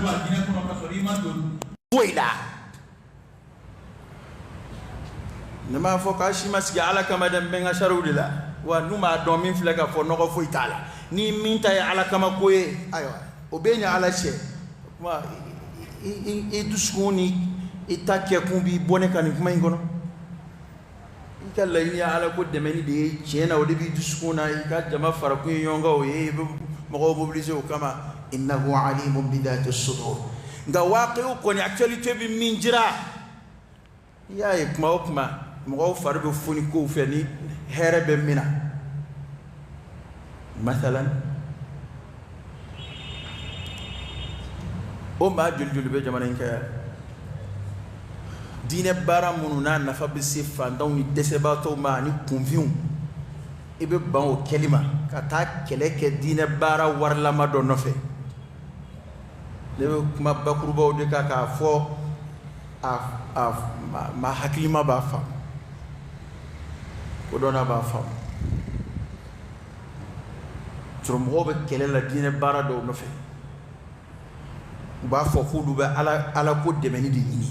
do adina kono ka sorima do foila nema fo ka shima sigi ala kama dem benga sharudila wa numa do min fleka fo no ko fo itala ni min tay ala kama koye ayo obenya ala che kuma e duskoni itake kumbi bone kan kuma ingono ikalla ni ala ko demeni de chena o de bi duskona ika jama faraku yonga o ye mo mobiliser o kama innahu alimun bi dhati as-sudur nga waqi'u ko ni actualité bi min jira ya e kuma mo farbe funi ko feni herebe mina مثلا ما جلجل بجمانين كيا دين بارا منونا نفا بسيفا دوني دسباتو ما ني كونفيون ibe bango kelima kata keleke dine bara warla ma do nofe lebe kuma bakurba de ka fo ma hakilima ba fa ko dona ba fa tromo be kelela dine bara do nofe ba fo kudu be ala ko demeni di ni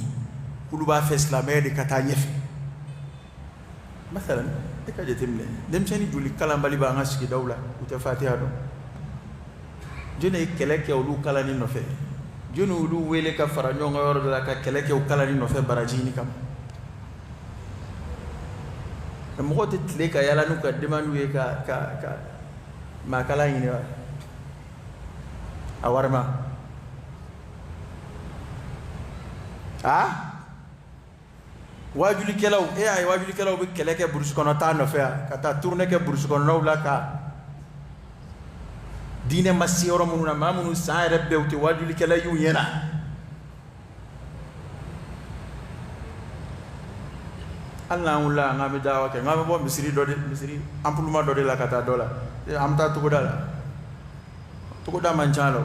kudu ba fe islamé de kata ñefe مثلا تكاد تملي dem seni juli kala mbali ba ngaski dawla uta fatiha do jone keleke olu kala ni no fe jone ulu wele ka fara nyonga yor de la ka keleke o kala ni no fe barajini kam mo ko tle ka yala nu ka demanu e ka ma kala ni wa awarma wajuli kelaw ay wajuli kelaw be keleke burus kono ta no fe kata tourner ke burus kono nawla ka dine masiyoro mununa mamunu sa rabbe uti wajuli kela yu yena Allah ulla ngami dawa ke ngami bo misri do de misri ampuluma do de la kata dola amta to goda manchalo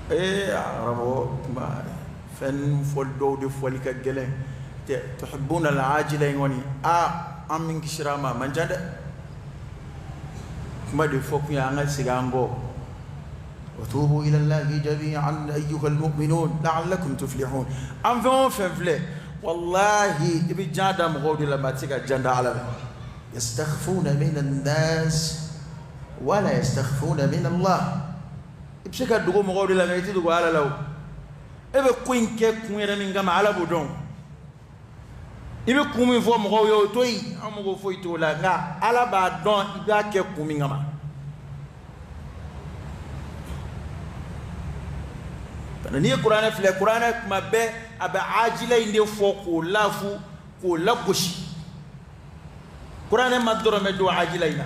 arabo ma fen fol do de foli ka gelen te tuhibbuna al-ajila ngoni amin kishirama manjada kuma de fok ya ngal sigango وتوبوا إلى الله جميعا أيها المؤمنون لعلكم تفلحون أم فنفله والله إبي جادا مغودي لما تيجا جندا على يستخفون من الناس ولا يستخفون من الله بشكل دغو مغودي لما يتي دغو على لو إبي كوين كي كوين نغام على بودون إبي كوين فو مغويو توي أمغو فوي تولا نا على بعدون إبي كي كوين غام ni Qur'an fle Qur'an ma be aba ajila inde foko lafu ko lagoshi Qur'an ma doro me do ajila ina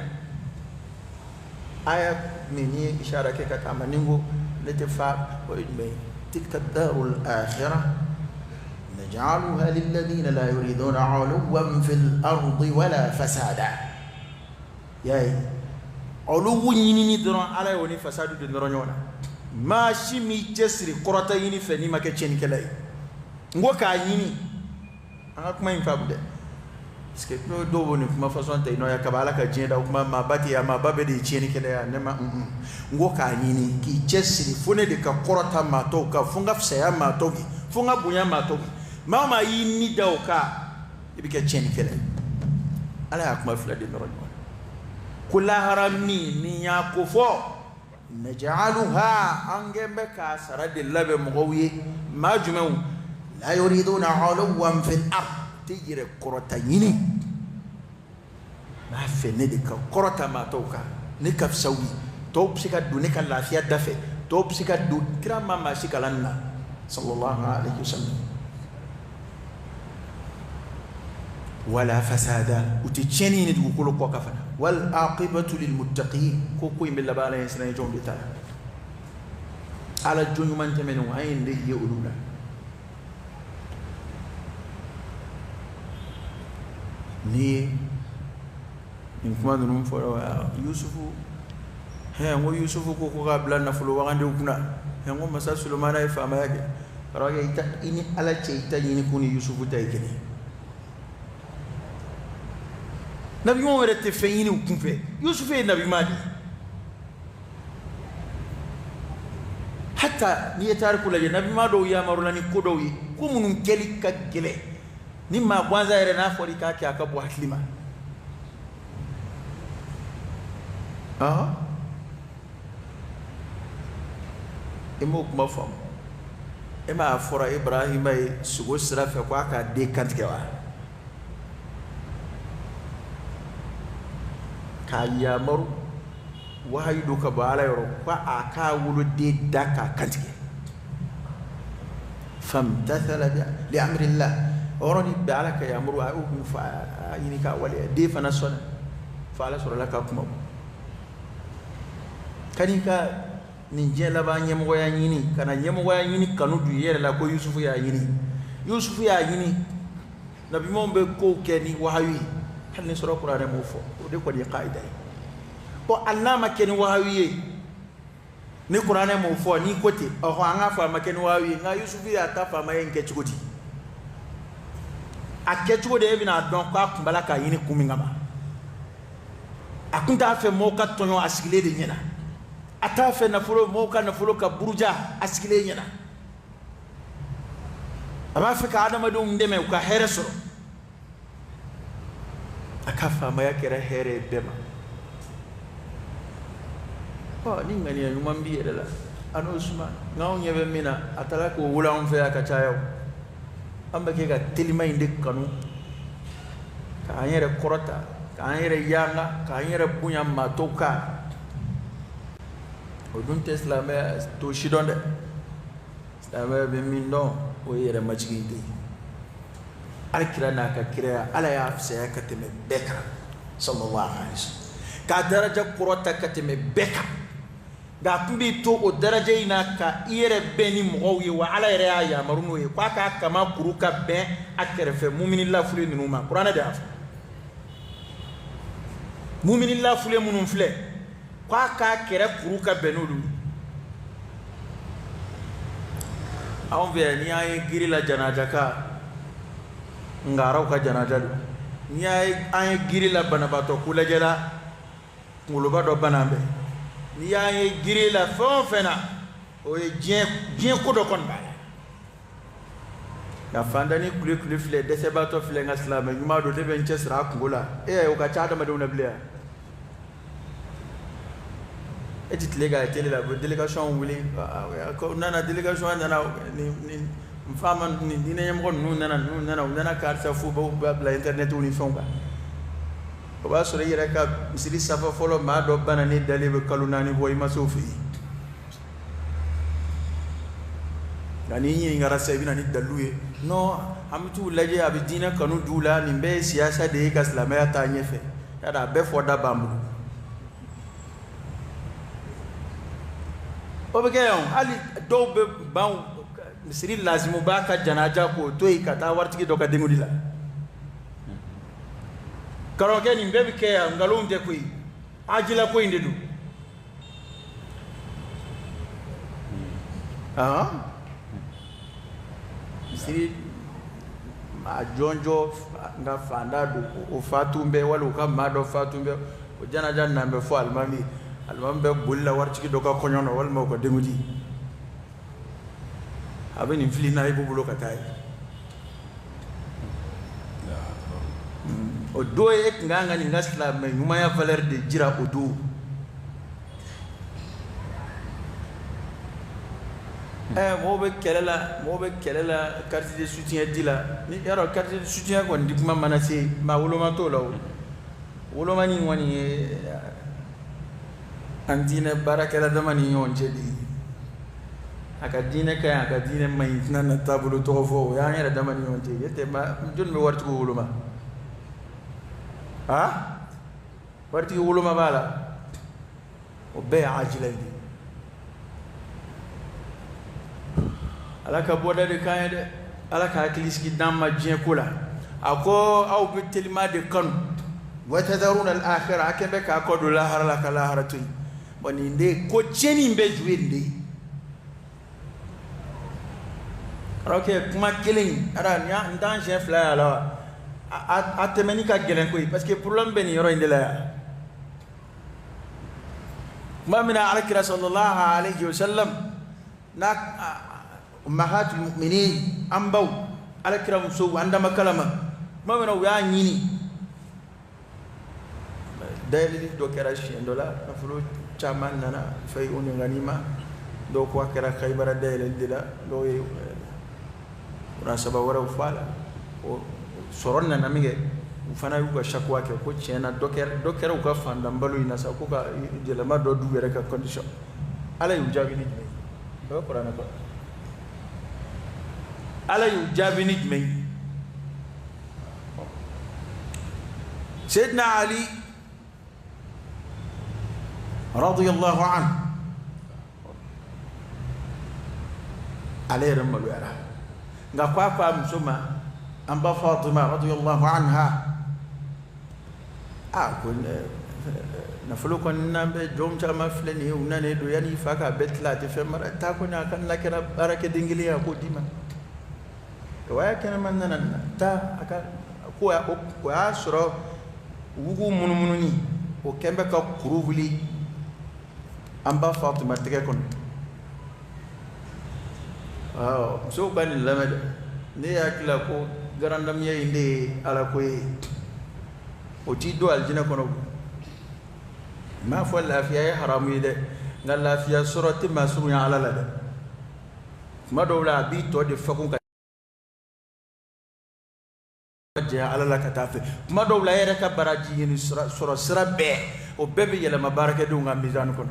aya mini ishara ke kama ningo latifa wa idmay tilka ad-darul akhirah naj'aluha lil ladina la yuriduna 'uluwan fil ardi wala fasada yayi uluwu nyini doro ala woni fasadu de doro nyona ma shimi jesri korata yini fe ni make cheni kelay ngoka yini anga kuma infabde ske no do woni kuma façon tay no ya kabala ka jenda kuma ma bati ya ma babe de cheni kelay ne ma ngoka yini ki jesri fone de ka korata ma to ka funga fse ya ma to funga bunya ma to mama yini da ka ibike cheni kelay ala kuma fla de no kula haramni ni ya kofo نجعلها أنجبك سرد الله بمغوي ما جمعوا لا يريدون علوا في الأرض تجري كرتيني ما في ندك كرة ما توكا نكف سوي توب سكاد دونك اللافية دفع توب سكاد دون كرام ما سكالنا صلى الله عليه وسلم ولا فسادا وتجنين تقول كوكفنا والعاقبة للمتقين كوكوي من لبالا يسنا يجون بتاع على الجن من تمنوا عين لي يقولون ني إن كما دنون فلو يوسف هو يوسف كوكو قبل نفلو وعندي وكنا هو مسا سليمان يفهم هذا رأي إني على شيء تاني يكون يوسف تايكني نبي ما ورد تفيني وكنفه يوسف نبي مادي hata ni tariku la nabi ma do ya marula ni ko do yi ko munun keli ka gele ni ma kwanza yere na fori ka ki aka bu haklima imo kuma fam ema fora Ibrahim ay sugo sira fe ko aka de kantike wa ka ya maru wahayi do ka bala yoro ko aka wulu de daka kantike famtathala li amri Allah oroni bala ka ya maru ay ko fa yini ka wali de fana sona fa la sura la ka kuma kanika ninje laba nyemgo ya nyini kana nyemgo ya nyini kanu du yere la ko Yusufu ya nyini nabi mombe ko keni wahayi hal ni sura Qur'an mo fo de ko di qaida ko allama keni wahayi ni Qur'an mo fo ni kote o anga fa makeni wahayi nga Yusufu ya ta fa mayen ke chugoti akechugo de bina don ko akumbala ka yini kumingama akunta fe mo ka tonyo asigile de nyena ata fe nafulo moka nafulo ka buruja askile nyana aba fe ka adama dum ndeme ka here soro akafa ma yakira here dema ni ngani ya nyumambi edala ano usman ngaw nyebe mina atala ko wula on fe aka chayo amba ke ga tilima inde kanu ka anyere korota ka anyere yanga ka anyere bunya matoka odun tesla me to shidonde stama be mindo o yere majiginde alkira na ka kira ala ya afsa ya kateme beka sallallahu alaihi wasallam ka daraja qurata kateme beka ga tumbi to o daraja ina ka yere beni mowi wa ala yere ya maruno e kwa ka kama kuruka be akrefe mu'minillah fule numa qur'ana da mu'minillah fule munun fule kwa ka kere kuruka benulu awon be ni ay giri la janaja ka ngaraw ka janaja ni ay giri la banabato kula jela nguluba do banambe ni ay giri la fofena o je ko do kon bala na fandani kule fle dese bato fle ngaslam nyuma do de ben chesra kungula o ka chada madona blea edit lega tele la délégation wuli ko nana délégation nana ni mfama ni dine yamko nana karta fu ba la internet uni fonga ko ba so yere ka misiri safa folo ma do banani dalibe kalunani boy masufi nani ni ngara sabina ni daluye no amtu laje abidina kanu dula ni be siyasa de ka islamaya ta nyefe ada be foda bambu obekeyon ali dobe ban misiri lazimu ba ka janaja ko to yi kata wartigi do ka dingudila karoke ni mbebe ke ngalum de ko ajila ko inde du misiri ma jonjo nga fanda do o fatumbe wala o kam ma do fatumbe o janaja nambe fo almami almambe bulla wartigi do ka konyono wal mako dengudi abeni mfilina ibu bulo katai o do ek nganga ni ngasla me nyuma ya valeur de jira o do mo be kelela carte de soutien dila ni yaro carte de soutien ko ndikuma manase ma woloma to law woloma ni woni andine barakela damani yonje di akadine kay akadine may nan tabulu to fo ya ngere damani yonje yete ma jun mi warti ko woloma warti ko woloma bala o be ajilandi alaka boda de kayede alaka kliski damma jien kula ako aw bi telma de kan wa tadharuna al akhirah akembe ka ko do la harala kala haratu boni nde ko jeni mbe juende roke kuma killing ara nya ndan chef la ala atemeni ka gelen koy parce que problème ben yoro inde la ma mina alakira sallallahu alayhi wa sallam na ummahatul mu'minin ambaw alakram so andama kalama mamena wa nyini dalili do kera shendola afro chaman nana fay uni ganima do ko kera khaybara dalil dila do una saba wara ufala o soronna namige ufana yuga shakwa ke ko chena doker uka fanda mbalo inasa ko ka jelama do du reka condition ala yu jabini do qur'ana ko ala yu jabini me sayyidina ali radiyallahu anhu alayhi ramalu ara nga kwa msoma amba Fatima radiyallahu anha kun na fulu kon nambe jom chama fleni unane do yani faka betla te femara ta ko na kan lakira barake dingili ya ko dima to waya kana manana ta aka ko ya suro wugu mununi o kembe ka kuruvuli amba Fatima tege kon so bani lamade ne yakila ko garandam yinde ala koy o ti do aljina kono ma fo lafiya ya haramu de ngal lafiya surati masunya ala la de ma do la bi to de fakun ka ja ala la katafe ma do la yere ka baraji ni sura sura be o bebe yele ma barake do ngam mizan kono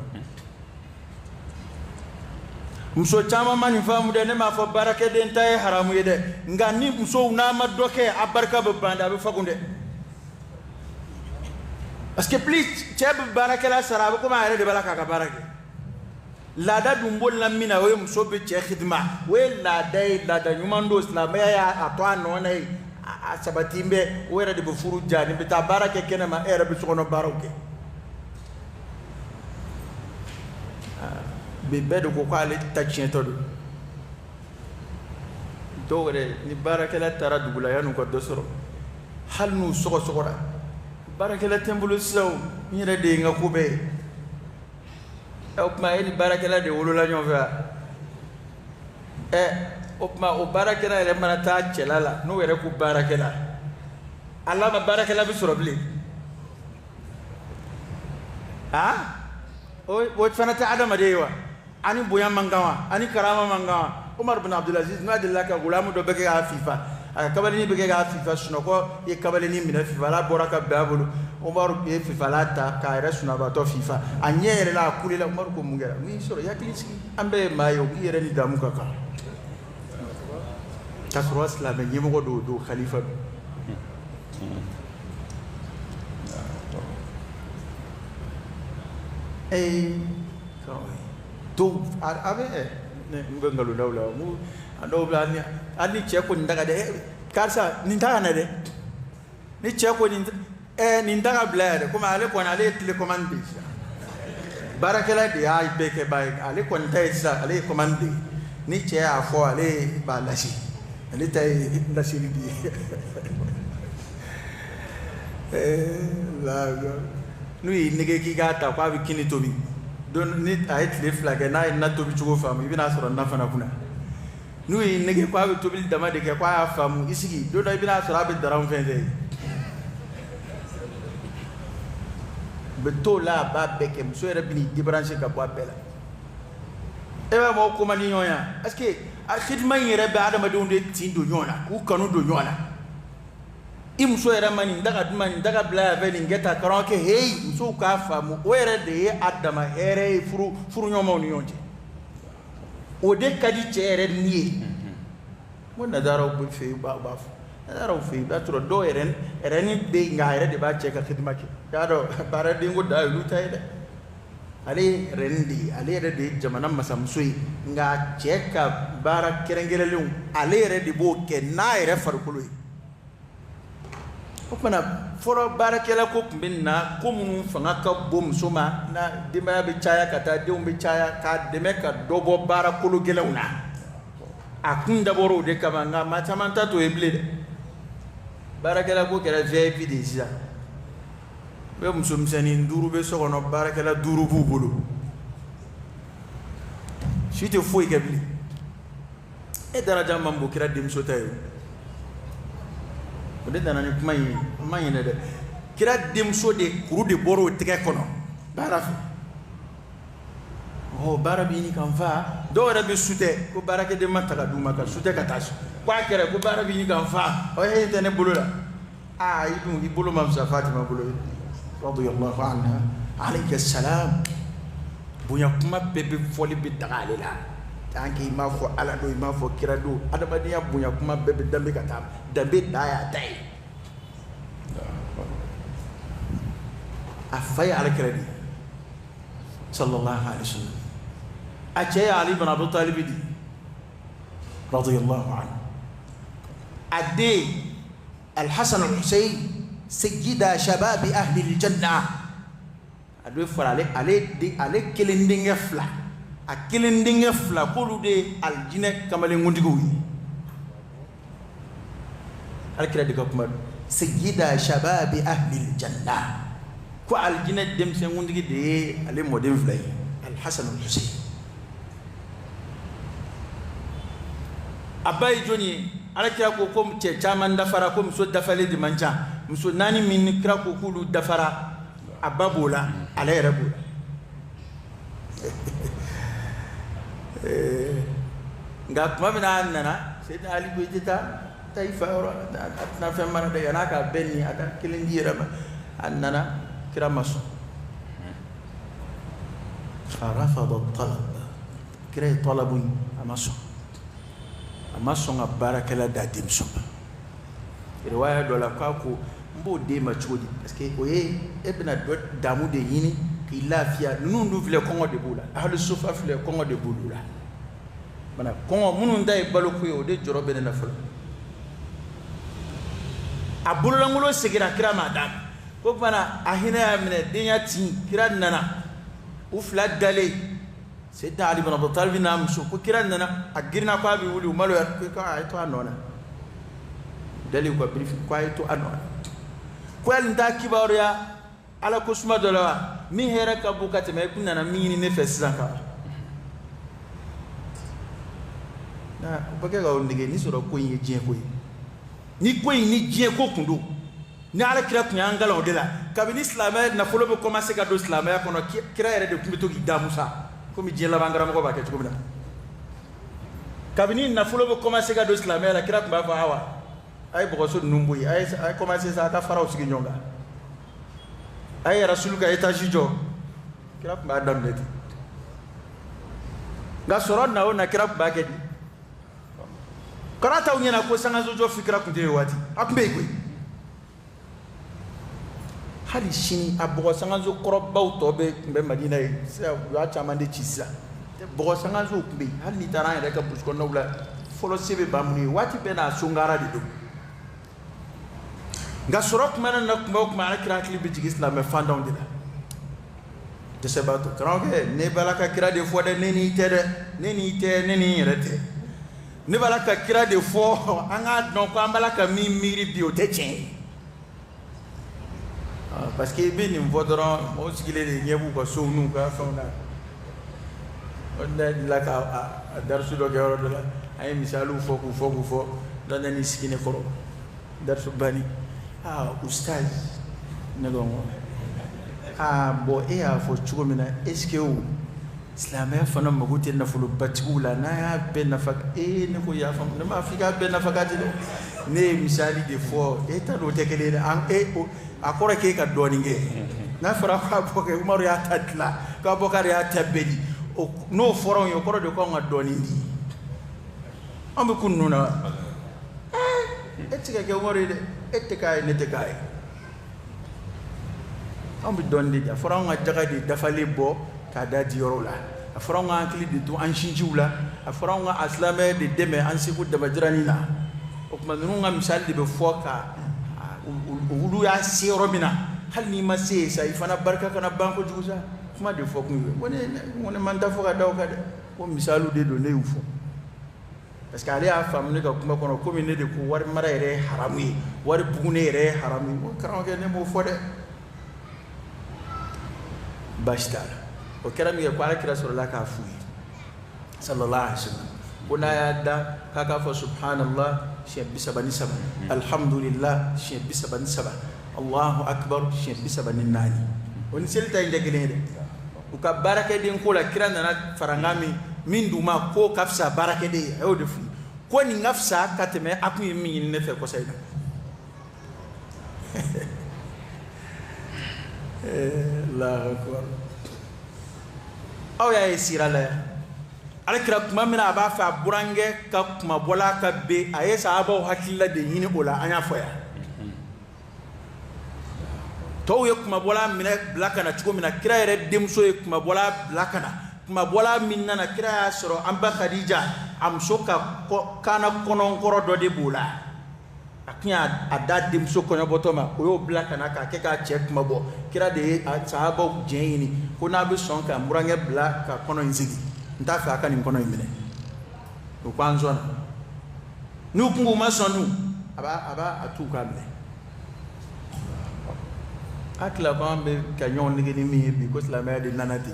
muso chama mani famu de ne ma fo barake de tay haramu de ngani muso na ma doke abarka be banda be fakunde parce que plus cheb barake la sarabu ko ma de balaka ka barake la da dumbol la mina we muso be che khidma we la da nyumando islam ya atwa no nay sabatimbe we ra de be furu jani be ta barake kena ma era be sono baroke be bedo ko ale tachien todo dogre ni barakela tara dugula yanu ko dosoro hal nu sogora barakela tembulu saw ni re de nga kube opma ni barakela de wolola nyofa opma o barakela re manata chelala no were ku barakela Allah ma barakela bi sorobli o fanata adama dewa ani boya mangawa ani karama mangawa Umar bin Abdul Aziz no adilla ka gulamu do bege ga FIFA kabali ni bege ga FIFA suno ko e kabali ni mina FIFA la boraka babulu Umar e FIFA la ta ka ere suno ba to FIFA anyere la kulila Umar ko mungera mi soro yakilisi ambe mayo yere ni damu kaka kasro islam ni mo do khalifa to abe ne ngangalu dawla mu ando blani ani cheko ndaga de karsa nintaga de ni cheko nintaga blade kuma ale ko na ale telecommande barakela de ay beke bay ale ko ntaisa ale commande ni che afo ale balashi ale tay ndashiri bi la nui nege ki gata kwa bikini tobi don ni ait le flag na tobi chugo famu ibina soro na fana kuna nui nege kwa bi tobi dama de ke kwa famu isigi don ibina soro be daram fende beto la ba beke mso era bini dibranche ka kwa bela ewa mo ko mani nyoya est ce que a khidma yere be adama de onde tindo nyona ku kanu do nyona imso era mani daga bla veni ngeta karonke hey mso ka famu were de adama here furu nyoma oni yonje o de kadi chere ni mo nadaro bu fe ba nadaro fe ba tro do eren ni be ngaire de ba cheka khidma ki yado bare dingo da lu tayde ale rendi ale de jamana masamsui nga cheka bara kerengelelum ale re de bo ke na ere farkului okuna foro barakela ko minna ko mun fanga ka bom soma na dema be chaya kata de umbe chaya ka deme ka dobo barakulu gelawna akunda boro de kama nga matamanta to eble barakela ko kera VIP deja be musumsani nduru be sokono barakela duru bubulu si te foyi kɛ bilen e daraja man bon kira denmuso ta ye o de nana ni kuma in ma ɲinɛ dɛ kira denmuso de kuru de bɔra o tɛgɛ kɔnɔ baara fɛ baara bɛ ɲini kan fa dɔw yɛrɛ bɛ sutɛ ko baarakɛden ma ta ka d'u ma ka sutɛ ka taa so ko a kɛra ko baara bɛ ɲini kan fa e tɛ ne bolo la i dun i bolo ma fisa Fatima bolo ye radiyallahu anha alayka salam bonya kuma bɛɛ bɛ fɔli bɛ daga ale la tant que i m'a fɔ Ala don i m'a fɔ kira don adamadenya bonya kuma bɛɛ bɛ danbe ka taa danbe da y'a ta ye a fa ye alakira de sallallahu alaihi wasallam a cɛ ye Ali ibn Abi Talib de radiyallahu anhu a den Al-Hasan al-Husayn sayyida shababi ahli al-janna a do fara ale kelen denkɛ fila a kelen denkɛ fila k'olu de aljinɛ kamalenkuntigiw ye alakira de ka kuma sayyida shababi ahli al-janna ko aljinɛ denmisɛnkuntigi de ye ale mɔden fila ye Al-Hasan al-Husayn a ba ye jɔn ye alakira ko cɛ caman dafara ko muso dafalen de man ca muso naani min ni kira ko k'olu dafara a ba b'o la ale yɛrɛ b'o la nka tuma min a nana Seydina Ali ko i tɛ taa i fa yɔrɔ a tɛna fɛn mara dɛ yan'a ka bɛn nin a ka kelen di yɛrɛ ma a nana kira ma sɔn farafada talab kira ye talabu in a ma sɔn ka baarakɛla da denmuso ma riwaya dɔ la k'a ko n b'o d'e ma cogo di parce que o ye e bɛna damu de ɲini k'i lafiya ninnu dun filɛ kɔngɔ de b'u la ahlu sufa filɛ kɔngɔ de b'olu la mana kɔngɔ minnu ta ye baloko ye o de jɔrɔ bɛ ne na fɔlɔ a bololankolon seginna kira ma d'a ma ko kumana a hinɛ y'a minɛ den y'a tin kira nana u fila dalen Seydina Ali ibn Abi Talib n'a muso ko kira nana a girinna ko a bɛ wuli u maloya ko a ye to a nɔ na dali ko brief ko a ye to a nɔ na ko yali n t'a kibaruya Ala ko suma dɔ la wa min hɛrɛ ka bon ka tɛmɛ e kun nana min ɲini ne fɛ sisan kan o bɛ kɛ ka o nege ni sɔrɔ ko in ye diɲɛ ko ye ni ko in ni diɲɛ ko kun don ni alakira tun y'an galan o de la kabini silamɛya nafolo bɛ commencer ka don silamɛya kɔnɔ kira yɛrɛ de tun bɛ to k'i da musa komi diɲɛ laban karamɔgɔ b'a kɛ cogo min na kabini nafolo bɛ commencer ka don silamɛya la kira tun b'a fɔ awa a ye bɔgɔso ninnu bɔ yen a ye commencer sa a ka faraw sigi ɲɔgɔn kan a ye rasulu ka étage jɔ kira tun b'a daminɛ ten nka sɔrɔ na o na kira tun b'a kɛ di kɔrɔ t'aw ɲɛna ko sangaso jɔ fi kira tun tɛ yen waati a tun bɛ yen koyi hali sini a bɔgɔ sangaso kɔrɔbaw tɔ tun bɛ Madina ye u y'a caman de ci sisan bɔgɔ sangaso tun bɛ yen hali n'i taara an yɛrɛ ka burusi kɔnɔnaw la fɔlɔ se bɛ ban minnu ye waati bɛɛ n'a songara de don nka sɔrɔ tuma na tuma o tuma alakira hakili bɛ jigin silamɛ fantanw de la dɛsɛbaatɔ karamɔgɔkɛ ne b'a la ka kira de fɔ dɛ ne n'i tɛ dɛ ne n'i tɛ ne ni n yɛrɛ tɛ ne b'a la ka kira de fɔ an k'a dɔn ko an b'a la ka min miiri bi o tɛ tiɲɛ ye parce que i bɛ nin fɔ dɔrɔn mɔgɔw sigilen de ɲɛ b'u ka sow n'u ka fɛnw na o de la delila ka darisu dɔ kɛ yɔrɔ dɔ la an ye misaliw fɔ k'u fɔ dɔ nana i sigi ne kɔrɔ darisu banni ustaz ne ko bon e y'a fɔ cogo min na est ce que silamɛya fana mago tɛ nafolobatigiw la n'a y'a bɛɛ nafa ne ko y'a faamu ne m'a fɔ i k'a bɛɛ nafakati dɛ ne ye misali de fɔ e ta n'o tɛ kelen ye a kɔrɔ k'e ka dɔɔnin kɛ n'a fɔra k'a bɔ kɛ Umaru y'a ta dilan k'a bɔ k'ale y'a ta bɛɛ di n'o fɔra o kɔrɔ de ko an ka dɔɔnin di an bɛ kun ninnu na e tɛ ka kɛ Umaru ye dɛ e tɛ k'a ye ne tɛ k'a ye an bɛ dɔɔnin de di a fɔra an ka jaga de dafalen bɔ k'a da di yɔrɔ la a fɔra an ka hakili de to an sinjiw la a fɔra an ka silamɛya de dɛmɛ an seko damajiranin na o tuma ninnu ka misali de bɛ fɔ ka olu y'a se yɔrɔ min na hali n'i ma se yen sa i fana barika kana ban kojugu sa kuma de fɔ kun ye ko ne man da fɔ ka da o kan dɛ ko misaliw de don ne y'u fɔ parce que ale y'a faamu ne ka kuma kɔnɔ komi ne de ko wari mara yɛrɛ ye haramu ye wari bugun ne yɛrɛ ye haramu ye ko karamɔgɔkɛ ne m'o fɔ dɛ baasi t'a la o kɛra min kɛ ko alakira sɔrɔla k'a f'u ye sallallahu alaihi wasallam kuna yadda kaka fa subhanallah shi bisa bani saba alhamdulillah shi bisa bani saba Allahu akbar shi bisa bani nani woni selta inde gene uka baraka din ko la kira na farangami min duma ko kafsa baraka de o de fu ko ni ngafsa kateme apu min ne fe ko sayda Allahu akbar aw ya sirala alkira kuma mina ba fa burange ka kuma bola ka be aye sahaba hakilla de yini ola anya foya to ye kuma bola mina blakana tuko mina kira yere demso ye kuma bola minna na kira ya soro amba khadija am soka kana konon koro do de bula aknya ada demso kono botoma o yo blakana ka ke ka check kuma bo kira de sahaba jeyini ko na be sonka burange blaka kono nzigi ntafa aka ni kono imene o kwanzo na nukungu masonu aba atuka mle akla bambe kanyon ngini mi bi ko la mer de nanati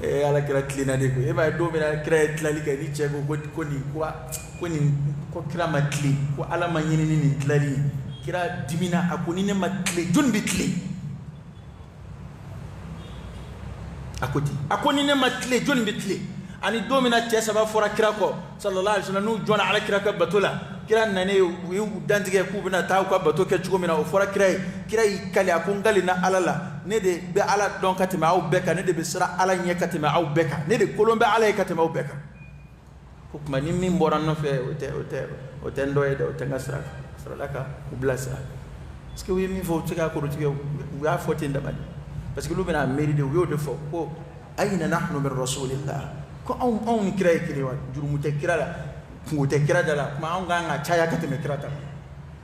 e ala kira klina de ko e ba do mena kira tlali ka ni chego ko ni ko kira matli ko ala manyini ni tlali kira dimina akuni ne matli junbi tli akoni ne matli junbi tli ani do mena che saba fora kira ko sallallahu alaihi wasallam nu jona ala kira ka batula kira nane wi dantige ku bina taw ko bato ke chugo mina o fora kira kali akungali na alala ne de be ala don katima au beka ne de be sira ala nye katima au beka ne de kolombe ala katima au beka ko kuma ni min boran no fe o tendo e de o tenga sira laka ublasa parce que wi mi fo tika ko tige wi a foti ndabani parce que lu bina meri de wi de fo ko ayna nahnu min rasulillah ko on kira kire wa jurumu te kira la ngote kira dala kuma an ga chaya katime kira ta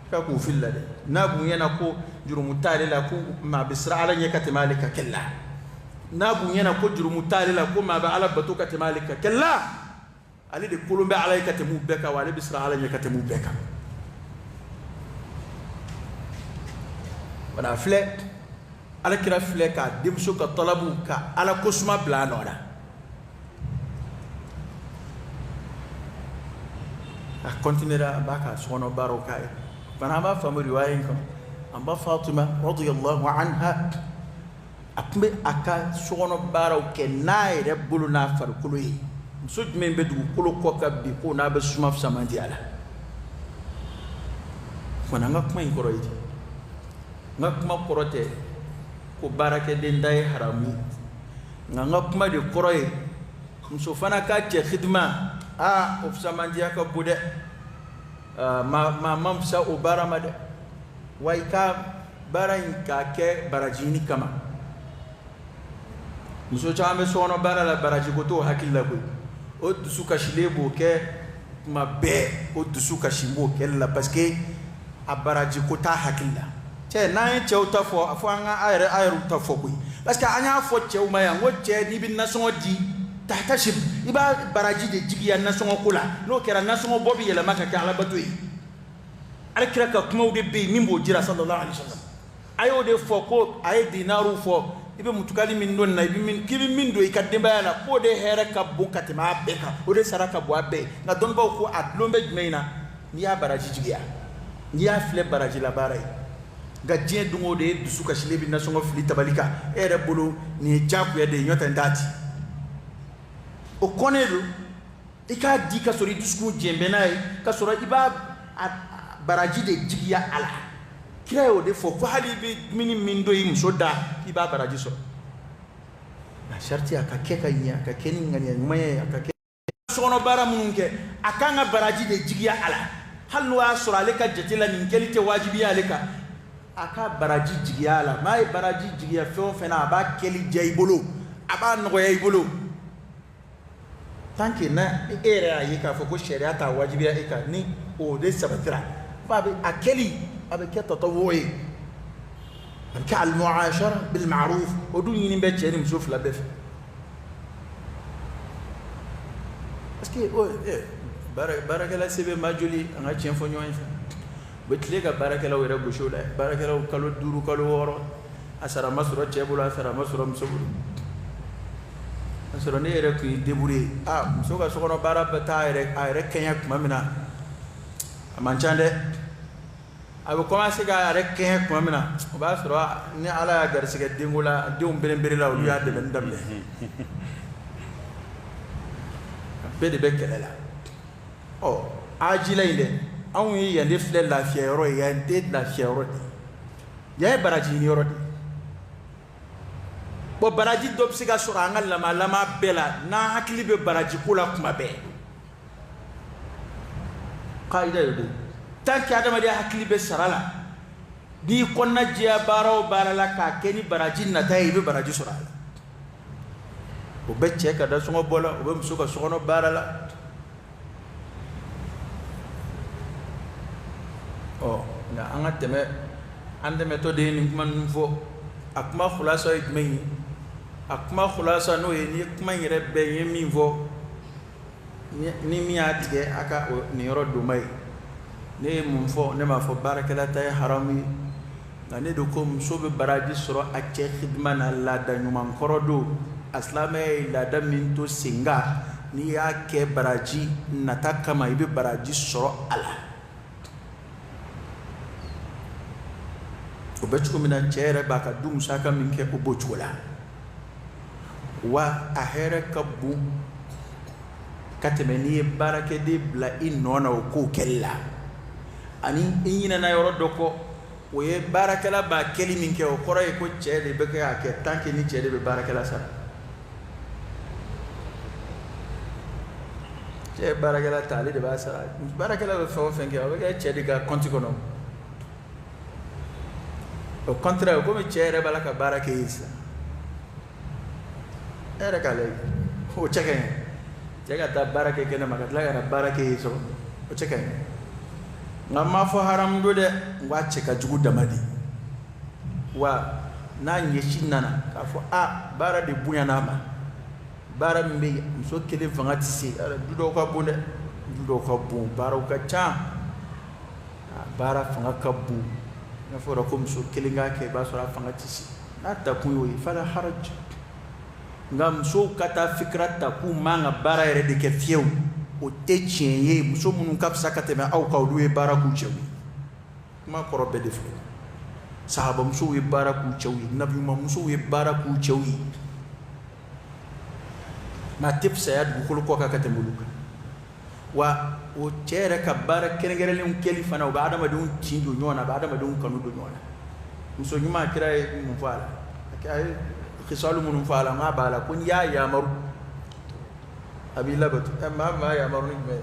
ka ku filla de na bu yana ko jurumu tale la ko ma bisra ala nya katimalika kella na bu yana ko jurumu tale la ko ma ba ala batu katimalika kella ali de kulumbe ala katimu beka wala bisra ala nya katimu beka wana fle ala kira fle ka dimsu ka talabu ka ala kusma blanora a continuera baka sono barokai bana ba famu riwayen ko amba fatima radiyallahu anha akme aka sono baro ke naire buluna far kuluyi sud men be du kulu ko kabbi ko na be suma samandi ala wana ngakma ingoroidi ngakma korote ko barake den dai harami ngakma de koroy muso fana ka che khidma of samandi aka bude ma mamsa o baramade way ka barain ka ke barajini kama muso chambe sono barala baraji ko to hakilla ko o dusuka shilebo ke ma be o dusuka shimbo ke la parce que a baraji ko ta hakilla che na en chewta fo afanga ayru ta fo ko parce que anya fo chewma ya ngoche ni bin nason di tahtashib iba baraji de jigiya nasongo kula no kera nasongo bobi yela maka ka ala batui alkira ka kuma de be mimbo jira sallallahu alaihi wasallam ayo de foko ay dinaru fo ibe mutukali min don na ibe min kibi min do ikademba yana ko de here ka bukati ma beka o de saraka bo abe na don ba ko adlombe jmeina ni ya baraji jigiya ni ya fle baraji la barai gadje dungo de dusuka shilebi nasongo fili tabalika ere bulu ni jaku ya de nyota ndati o konedo ika di ka sori dusku jembenai ka sora iba baraji de jigiya ala kreo de fo ko hali be mini mindo yim soda iba baraji so na sharti aka keka nya ka keni ngani maye aka ke sono bara mununke akanga baraji de jigiya ala halwa sora le ka jetila min kelite wajibi aleka aka baraji jigiya ala mai baraji jigiya fena ba keli jaybolo aba no yaybolo tanki na era yika fo ko sharia ta wajibiya ika ni o de sabatira babi akeli abeke tatawuyi ka al muashara bil ma'ruf o du yini be cheri msuf la bef parce que barakala sebe majuli anga chen fo nyoy fa betlega barakala wera bushola barakala kalo duru kalo woro asara masoro cɛ bolo asara masoro muso bolo asɔrɔ ne yɛrɛ kun débrouiller muso ka sokɔnɔ baara bɛ taa a yɛrɛ kɛɲɛ tuma min na a man ca dɛ a bɛ commencer k'a yɛrɛ kɛɲɛ tuma min na o b'a sɔrɔ ni Ala y'a garisɛgɛ denko la denw bere la olu y'a dɛmɛni daminɛ a bɛɛ de bɛ kɛlɛ la ajila in dɛ anw ye yan de filɛ lafiya yɔrɔ ye yan tɛ lafiya yɔrɔ de yan ye baraji ɲini yɔrɔ de bon baraji dɔ bɛ se ka sɔrɔ an ka lama bɛɛ la n'an hakili bɛ baraji ko la kuma bɛɛ kayida y'o de tant que adamadenya hakili bɛ sara la n'i kɔnɔna jɛya baara o baara la k'a kɛ ni baraji nata ye i bɛ baraji sɔrɔ a la o bɛ cɛ ka da sɔngɔ bɔ la o bɛ muso ka sokɔnɔ baara la nka an ka tɛmɛ an tɛmɛtɔ de ye nin kuma ninnu fɔ a kuma khulasa ye jumɛn ye a kuma khulasa n'o ye ni kuma in yɛrɛ bɛɛ ye min fɔ ni min y'a tigɛ a ka nin yɔrɔ doma ye ne ye mun fɔ ne m'a fɔ baarakɛla ta ye haramu ye nka ne de ko muso bɛ baraji sɔrɔ a cɛ xidima na laada ɲuman kɔrɔ don a silamɛya ye laada min to sen kan n'i y'a kɛ baraji nata kama i bɛ baraji sɔrɔ a la o bɛ cogo min na cɛ yɛrɛ b'a ka du musaka min kɛ o b'o cogo la wa a hɛrɛ ka bon ka tɛmɛ n'i ye baarakɛden bila i nɔ na o ko kɛli la ani i ɲinɛna yɔrɔ dɔ kɔ o ye baarakɛla b'a kɛli min kɛ o kɔrɔ ye ko cɛ de bɛ kɛ k'a kɛ tant que ni cɛ de bɛ baarakɛla sara cɛ ye baarakɛla ta ale de b'a sara baarakɛla bɛ fɛn o fɛn kɛ o bɛ kɛ cɛ de ka compte kɔnɔ au contraire komi cɛ yɛrɛ b'a la ka baara kɛ yen sisan e yɛrɛ k'a lajɛ o cɛ ka ɲi cɛ ka taa baara kɛ kɛnɛma ka tila ka na baara kɛ yen so o cɛ ka ɲi nka n m'a fɔ haramu don dɛ n k'a cɛ ka jugu dama de wa n'a ɲɛsi nana k'a fɔ baara de bonyana a ma baara min bɛ yen muso kelen fanga tɛ se du dɔw ka bon dɛ du dɔw ka bon baaraw ka ca baara fanga ka bon n'a fɔra ko muso kelen k'a kɛ i b'a sɔrɔ a fanga tɛ se n'a ta kun y'o ye fala haraj nka musow ka taa fikira ta k'u man ka baara yɛrɛ de kɛ fiyewu o tɛ tiɲɛ ye muso minnu ka fisa ka tɛmɛ aw kan olu ye baara k'u cɛw ye kuma kɔrɔ bɛɛ de filɛ sahaba musow ye baara k'u cɛw ye nabiyuma musow ye baara k'u cɛw ye nka a tɛ fisaya dugukolo kɔ kan ka tɛmɛ olu kan wa o cɛ yɛrɛ ka baara kɛrɛnkɛrɛnlenw kɛli fana o bɛ adamadenw tin don ɲɔgɔn na a bɛ adamadenw kanu don ɲɔgɔn na muso ɲuman kira ye mun fɔ a la a ye khisalu minnu fɔ a la n k'a b'a la ko n'i y'a yamaru a b'i labato maa yamaru ni jumɛn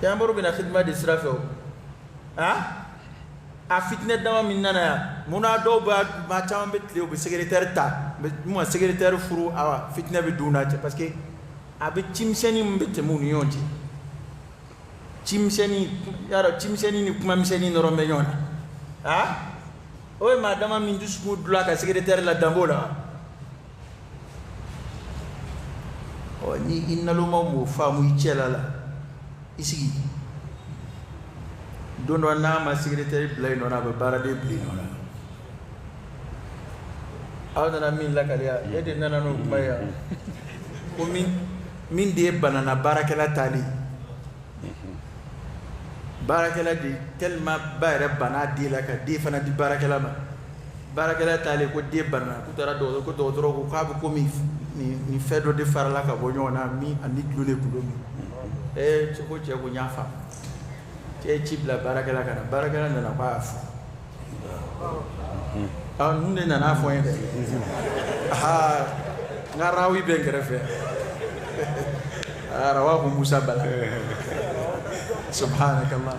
ye yamaru bɛ na xidima de sira fɛ o a fitinɛ dama min nana yan munna dɔw b'a maa caman bɛ tile u bɛ secrétaire ta mun ma secrétaire furu awa fitinɛ bɛ don n'a cɛ parce que a bɛ cimisɛnnin min bɛ tɛmɛ u ni ɲɔgɔn cɛ cimisɛnnin yarɔ cimisɛnnin ni kumamisɛnnin dɔrɔn bɛ ɲɔgɔn na o ye maa dama min dusukun dilan ka secrétaire la danbo la ni i naloma m'o faamu i cɛla la i sigi don dɔ n'a ma secrétaire bila i nɔ na a bɛ baaraden bila i nɔ na aw nana min lakaliya e de nana n'o kuma ye yan ko min de ye banana baarakɛla tali baarakɛla de tellement ba yɛrɛ banna den la ka den fana di baarakɛla ma baarakɛla tali ko den banana k'u taara dɔgɔtɔrɔ ko dɔgɔtɔrɔ ko k'a bɛ komi ni fɛn dɔ de farala ka bɔ ɲɔgɔn na min ani tulo de kun don min ko cɛ ko n y'a faamu cɛ ye ci bila baarakɛla ka na baarakɛla nana k'a fɔ ninnu de nana fɔ n ye dɛ n ka rawi bɛ n kɛrɛfɛ rawahu Musa bala subhanakallah